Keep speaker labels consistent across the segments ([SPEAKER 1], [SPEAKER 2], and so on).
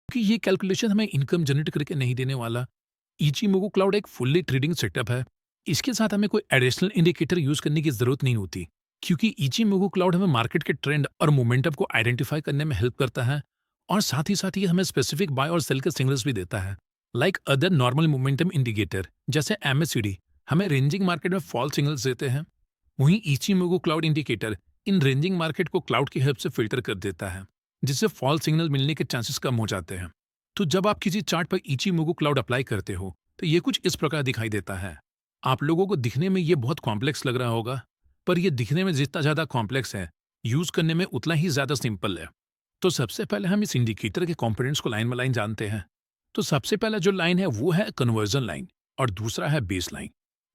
[SPEAKER 1] कि ये कैलकुलेशन हमें इनकम जनरेट करके नहीं देने वाला। इचीमोगो क्लाउड एक फुल्ली ट्रेडिंग सेटअप है। इसके साथ हमें कोई एडिशनल इंडिकेटर यूज करने की जरूरत नहीं होती, क्योंकि इचीमोगो क्लाउड हमें मार्केट के ट्रेंड और मोमेंटम को आइडेंटिफाई करने में हेल्प करता है, और साथ ही हमें स्पेसिफिक बाय और सेल के सिग्नल्स भी देता है। Like other normal momentum indicator जैसे एमएससीडी हमें रेंजिंग मार्केट में फॉल सिग्नल्स देते हैं, वहीं इचीमोगो cloud indicator in ranging market को क्लाउड की हेल्प से फिल्टर कर देता है, जिससे फॉल सिग्नल मिलने के चांसेस कम हो जाते हैं। तो जब आप किसी चार्ट पर इचीमोगो क्लाउड अप्लाई करते हो तो ये कुछ इस प्रकार दिखाई देता है। आप लोगों को दिखने में ये बहुत कॉम्प्लेक्स लग रहा होगा, पर ये दिखने में जितना ज़्यादा कॉम्प्लेक्स है, यूज़ करने में उतना ही ज़्यादा सिंपल है। तो सबसे पहले हम इस इंडिकेटर के कंपोनेंट्स को लाइन बाय लाइन जानते हैं। तो सबसे पहला जो लाइन है वो है कन्वर्जन लाइन, और दूसरा है बेस लाइन।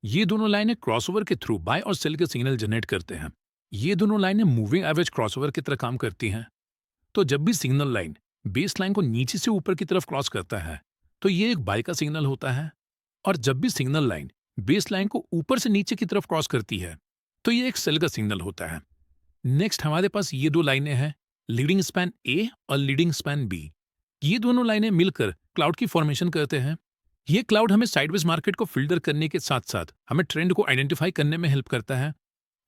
[SPEAKER 1] ये दोनों लाइनें क्रॉसओवर के थ्रू बाय और सेल के सिग्नल जनरेट करते हैं। ये दोनों लाइनें मूविंग एवरेज क्रॉसओवर की तरह काम करती हैं। तो जब भी सिग्नल लाइन बेस लाइन को नीचे से ऊपर की तरफ क्रॉस करता है, तो ये एक बाय का सिग्नल होता है, और जब भी सिग्नल लाइन बेस लाइन को ऊपर से नीचे की तरफ क्रॉस करती है, तो ये एक सेल का सिग्नल होता है। नेक्स्ट हमारे पास ये दो लाइनें हैं, लीडिंग स्पैन ए और लीडिंग स्पैन बी। ये दोनों लाइनें मिलकर क्लाउड की फॉर्मेशन करते हैं। ये क्लाउड हमें साइडवेज मार्केट को फिल्टर करने के साथ साथ हमें ट्रेंड को आइडेंटिफाई करने में हेल्प करता है।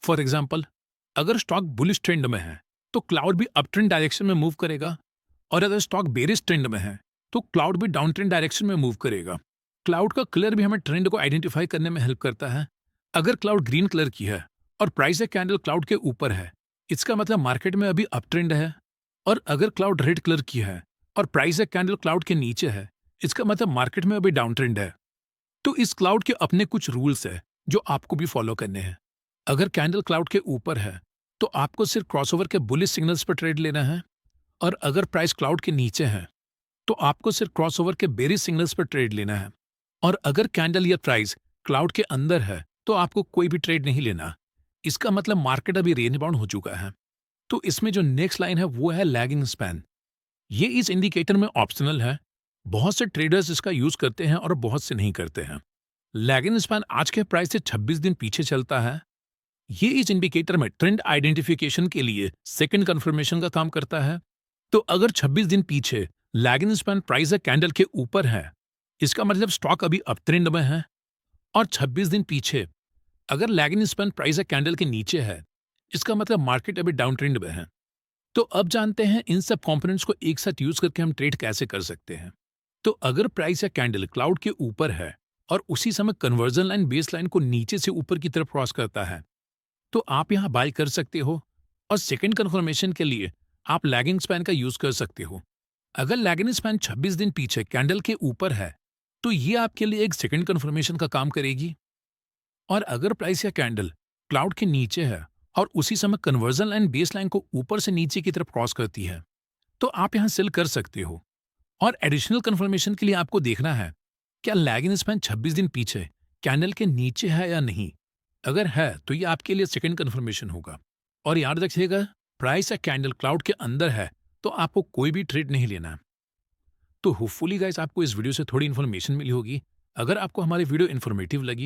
[SPEAKER 1] फॉर एग्जाम्पल, अगर स्टॉक बुलिश ट्रेंड में है तो क्लाउड भी अप ट्रेंड डायरेक्शन में मूव करेगा, और अगर स्टॉक बेरिश ट्रेंड में है तो क्लाउड भी डाउन ट्रेंड डायरेक्शन में मूव करेगा। क्लाउड का कलर भी हमें ट्रेंड को आइडेंटिफाई करने में हेल्प करता है। अगर क्लाउड ग्रीन कलर की है और प्राइस या कैंडल क्लाउड के ऊपर है, इसका मतलब मार्केट में अभी अप ट्रेंड है। और अगर क्लाउड रेड कलर की है और प्राइस या कैंडल क्लाउड के नीचे है, इसका मतलब मार्केट में अभी डाउन ट्रेंड है। तो इस क्लाउड के अपने कुछ रूल्स है जो आपको भी फॉलो करने हैं। अगर कैंडल क्लाउड के ऊपर है तो आपको सिर्फ क्रॉसओवर के बुलिश सिग्नल्स पर ट्रेड लेना है, और अगर प्राइस क्लाउड के नीचे है तो आपको सिर्फ क्रॉसओवर के बेरिश सिग्नल्स पर ट्रेड लेना है, और अगर कैंडल या प्राइस क्लाउड के अंदर है तो आपको कोई भी ट्रेड नहीं लेना। इसका मतलब मार्केट अभी रेंज बाउंड हो चुका है। तो इसमें जो नेक्स्ट लाइन है वो है लैगिंग स्पैन। ये इस इंडिकेटर में ऑप्शनल है। बहुत से ट्रेडर्स इसका यूज करते हैं और बहुत से नहीं करते हैं। लैगिंग स्पैन आज के प्राइस से 26 दिन पीछे चलता है। ये इस इंडिकेटर में ट्रेंड आइडेंटिफिकेशन के लिए सेकंड कंफर्मेशन का काम करता है। तो अगर 26 दिन पीछे लैगिंग स्पैन प्राइस या कैंडल के ऊपर है, इसका मतलब स्टॉक अभी अप ट्रेंड में है, और 26 दिन पीछे अगर लैगिंग स्पैन प्राइस या कैंडल के नीचे है, इसका मतलब मार्केट अभी डाउन ट्रेंड में है। तो अब जानते हैं इन सब कंपोनेंट्स को एक साथ यूज करके हम ट्रेड कैसे कर सकते हैं। तो अगर प्राइस या कैंडल क्लाउड के ऊपर है और उसी समय कन्वर्जन लाइन बेस लाइन को नीचे से ऊपर की तरफ क्रॉस करता है, तो आप यहां बाय कर सकते हो, और सेकंड कंफर्मेशन के लिए आप लैगिंग स्पैन का यूज कर सकते हो। अगर लैगिंग स्पैन 26 दिन पीछे कैंडल के ऊपर है तो ये आपके लिए एक सेकंड कंफर्मेशन का काम करेगी, और अगर प्राइस या कैंडल क्लाउड के नीचे है और उसी समय कन्वर्जन लाइन बेस लाइन को ऊपर से नीचे की तरफ क्रॉस करती है, तो आप यहां सेल कर सकते हो। और एडिशनल कंफर्मेशन के लिए आपको देखना है क्या लैगिंग स्पैन 26 दिन पीछे कैंडल के नीचे है या नहीं। अगर है तो ये आपके लिए सेकंड कंफर्मेशन होगा। और याद रखिएगा, प्राइस या कैंडल क्लाउड के अंदर है तो आपको कोई भी ट्रेड नहीं लेना है। तो होपफुली गाइस आपको इस वीडियो से थोड़ी इन्फॉर्मेशन मिली होगी। अगर आपको हमारी वीडियो इन्फॉर्मेटिव लगी